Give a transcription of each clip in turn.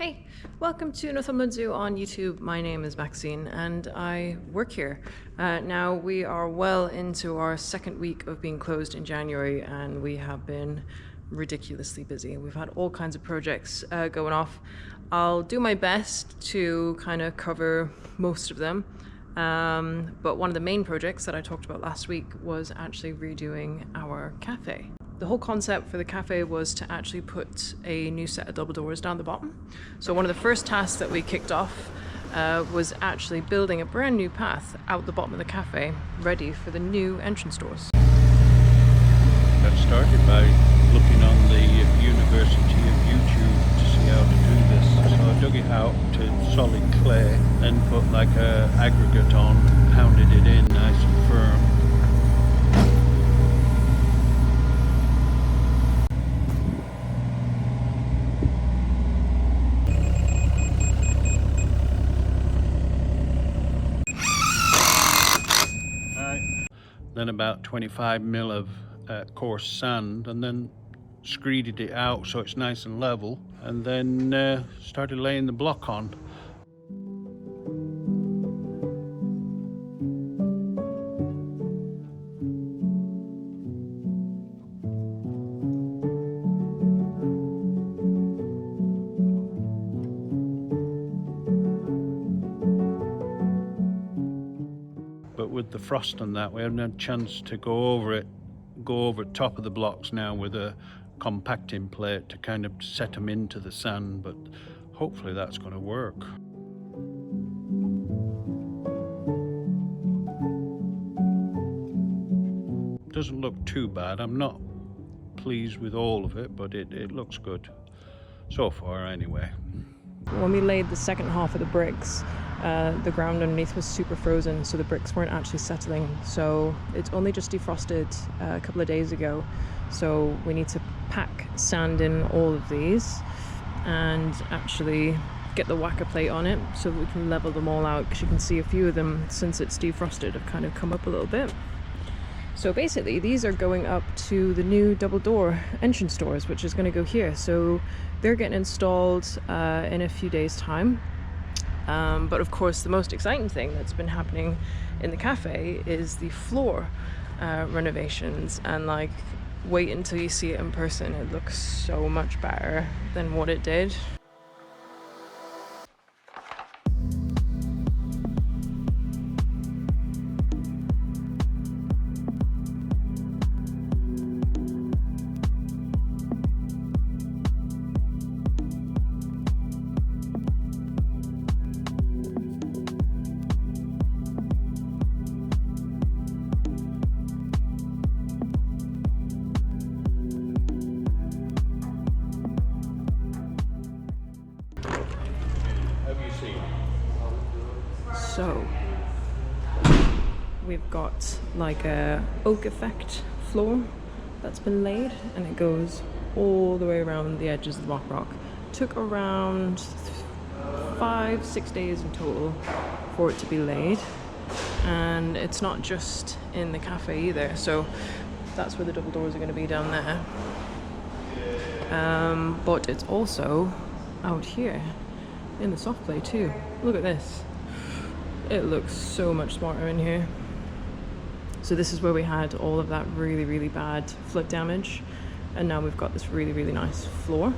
Hey, welcome to Northumberland Zoo on YouTube. My name is Maxine and I work here. Now we are well into our second week of being closed in January and we have been ridiculously busy. We've had all kinds of projects going off. I'll do my best to kind of cover most of them. But one of the main projects that I talked about last week was actually redoing our cafe. The whole concept for the cafe was to actually put a new set of double doors down the bottom. So one of the first tasks that we kicked off was actually building a brand new path out the bottom of the cafe, ready for the new entrance doors. That started by looking on the University of YouTube to see how to do this. So I dug it out to solid clay, then put like a aggregate on, pounded it in nice and firm. Then about 25 mil of coarse sand, and then screeded it out so it's nice and level, and then started laying the block on. But with the frost and that, we haven't had a chance to go over top of the blocks now with a compacting plate to kind of set them into the sand, but hopefully that's going to work. Doesn't look too bad. I'm not pleased with all of it, but it looks good so far anyway. When we laid the second half of the bricks, the ground underneath was super frozen, so the bricks weren't actually settling. So it's only just defrosted a couple of days ago. So we need to pack sand in all of these and actually get the whacker plate on it so that we can level them all out, because you can see a few of them, since it's defrosted, have kind of come up a little bit. So basically these are going up to the new double door entrance doors, which is going to go here. So they're getting installed in a few days time. But of course the most exciting thing that's been happening in the cafe is the floor renovations, and like, wait until you see it in person. It looks so much better than what it did. So we've got like a oak effect floor that's been laid, and it goes all the way around the edges of the rock. Took around 5-6 days in total for it to be laid, and it's not just in the cafe either. So that's where the double doors are going to be, down there. But it's also out here in the soft play too. Look at this. It looks so much smarter in here. So this is where we had all of that really bad flood damage, and now we've got this really nice floor.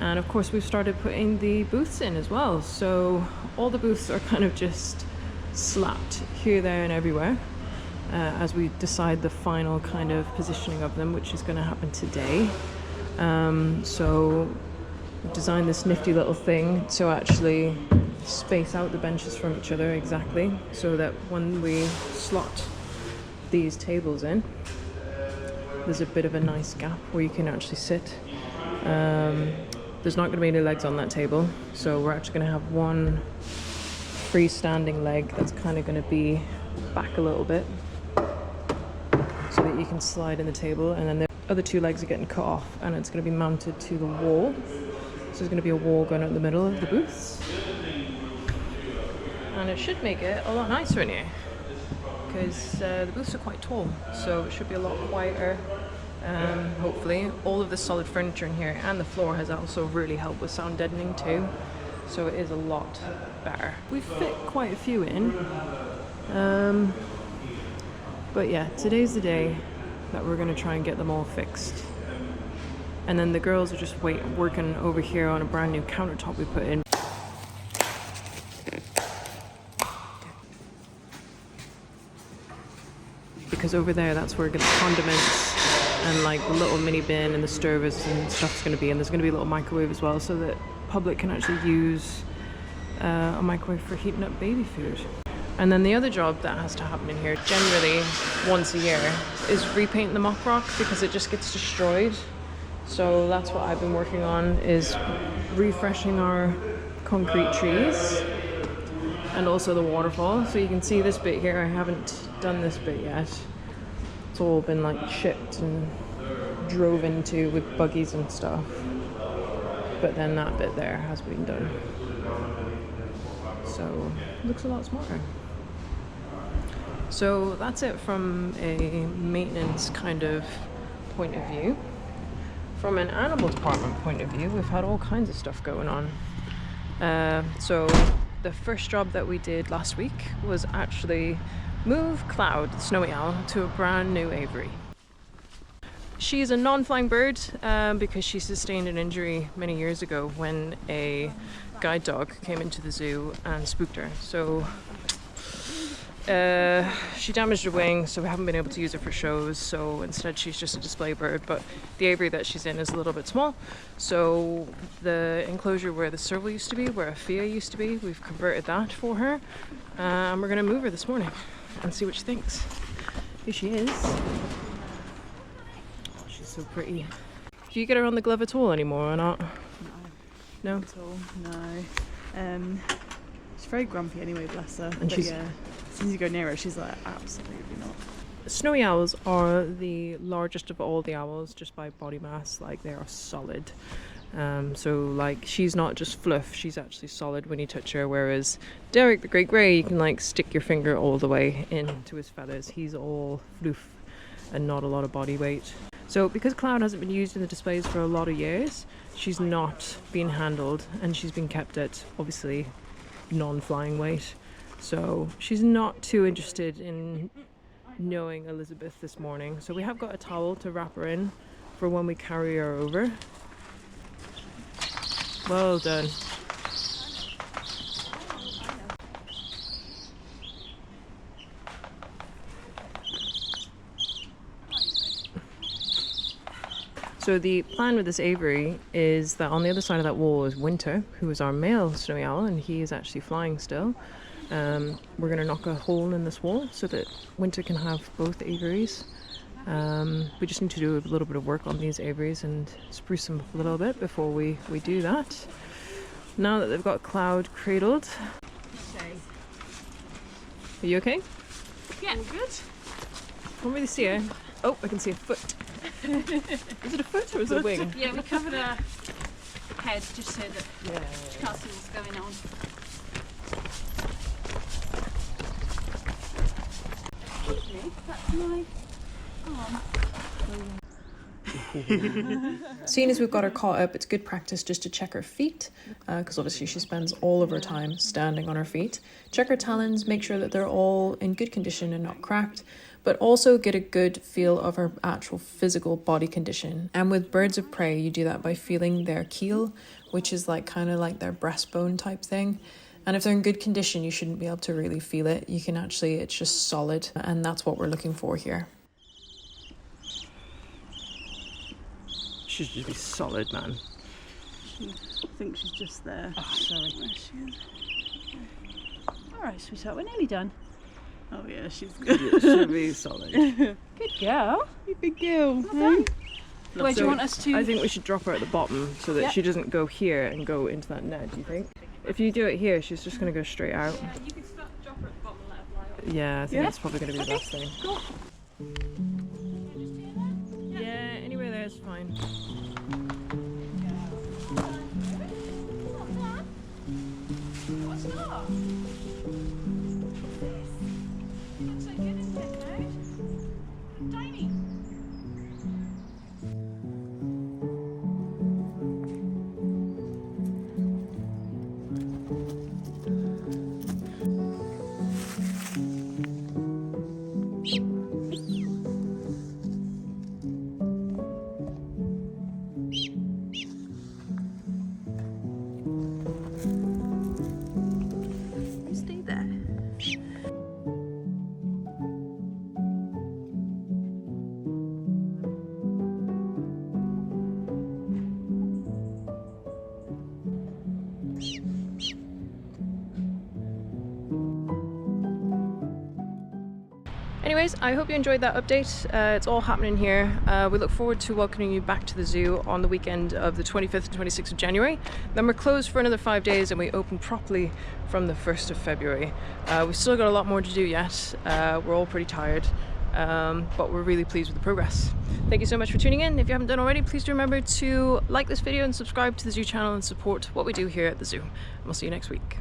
And of course we've started putting the booths in as well. So all the booths are kind of just slapped here, there and everywhere as we decide the final kind of positioning of them, which is going to happen today. So we've designed this nifty little thing to actually space out the benches from each other exactly, so that when we slot these tables in, there's a bit of a nice gap where you can actually sit. There's not going to be any legs on that table, so we're actually going to have one freestanding leg that's kind of going to be back a little bit so that you can slide in the table, and then the other two legs are getting cut off and it's going to be mounted to the wall. So there's going to be a wall going out the middle of the booths, and it should make it a lot nicer in here, because the booths are quite tall, so it should be a lot quieter hopefully. All of the solid furniture in here and the floor has also really helped with sound deadening too. So it is a lot better. We fit quite a few in. But yeah, today's the day that we're going to try and get them all fixed. And then the girls are just working over here on a brand new countertop we put in. Because over there, that's where the condiments and like the little mini bin and the service and stuff's going to be. And there's going to be a little microwave as well, so that public can actually use a microwave for heating up baby food. And then the other job that has to happen in here, generally once a year, is repaint the mock rock because it just gets destroyed. So that's what I've been working on, is refreshing our concrete trees and also the waterfall. So you can see this bit here, I haven't done this bit yet. It's all been like chipped and drove into with buggies and stuff. But then that bit there has been done. So it looks a lot smarter. So that's it from a maintenance kind of point of view. From an animal department point of view, we've had all kinds of stuff going on. So the first job that we did last week was actually move Cloud, the snowy owl, to a brand new aviary. She's a non-flying bird because she sustained an injury many years ago when a guide dog came into the zoo and spooked her. So she damaged her wing, so we haven't been able to use her for shows. So instead she's just a display bird, but the aviary that she's in is a little bit small. So the enclosure where the serval used to be, where a Fia used to be, we've converted that for her. And we're going to move her this morning and see what she thinks. Here she is. Oh, she's so pretty. Do you get her on the glove at all anymore or not? No? At all, no. She's very grumpy anyway, bless her. And she's, yeah, as soon as you go near her, she's like, absolutely not. Snowy owls are the largest of all the owls just by body mass. Like, they are solid. So like, she's not just fluff, she's actually solid when you touch her, whereas Derek the Great Grey, you can like stick your finger all the way into his feathers. He's all floof and not a lot of body weight. So because Cloud hasn't been used in the displays for a lot of years, she's not been handled and she's been kept at obviously non-flying weight. So she's not too interested in knowing Elizabeth this morning. So we have got a towel to wrap her in for when we carry her over. Well done. So the plan with this aviary is that on the other side of that wall is Winter, who is our male snowy owl, and he is actually flying still. We're going to knock a hole in this wall so that Winter can have both aviaries. We just need to do a little bit of work on these aviaries and spruce them up a little bit before we do that. Now that they've got Cloud cradled. Are you okay? Yeah, all good. Can't really see her. Oh, I can see a foot. Is it a foot or is it a wing? Yeah, we covered her head just so that she can't see what's going on. Excuse me, that's my arm. Seeing as we've got her caught up, it's good practice just to check her feet, because obviously she spends all of her time standing on her feet. Check her talons, make sure that they're all in good condition and not cracked, but also get a good feel of her actual physical body condition. And with birds of prey, you do that by feeling their keel, which is like kind of like their breastbone type thing. And if they're in good condition, you shouldn't be able to really feel it. You can actually, it's just solid, and that's what we're looking for here. Should just be solid, man. I think she's just there. Oh, sorry. There she is. Alright, sweetheart, we're nearly done. Oh yeah, she's good. It should be solid. Good girl. You big girl. Well done. Where do you want us to? I think we should drop her at the bottom so that she doesn't go here and go into that net, do you think? If you do it here, she's just going to go straight out. Yeah, you can drop her at the bottom and let her fly up. Yeah, I think that's probably going to be the best thing. Cool. Yeah, anywhere there is fine. What's that? Looks so good, isn't it, Cloud? Tiny. Stay there. Anyways, I hope you enjoyed that update. It's all happening here. We look forward to welcoming you back to the zoo on the weekend of the 25th and 26th of January. Then we're closed for another 5 days and we open properly from the 1st of February. We've still got a lot more to do yet. We're all pretty tired, but we're really pleased with the progress. Thank you so much for tuning in. If you haven't done already, please do remember to like this video and subscribe to the zoo channel and support what we do here at the zoo. And we'll see you next week.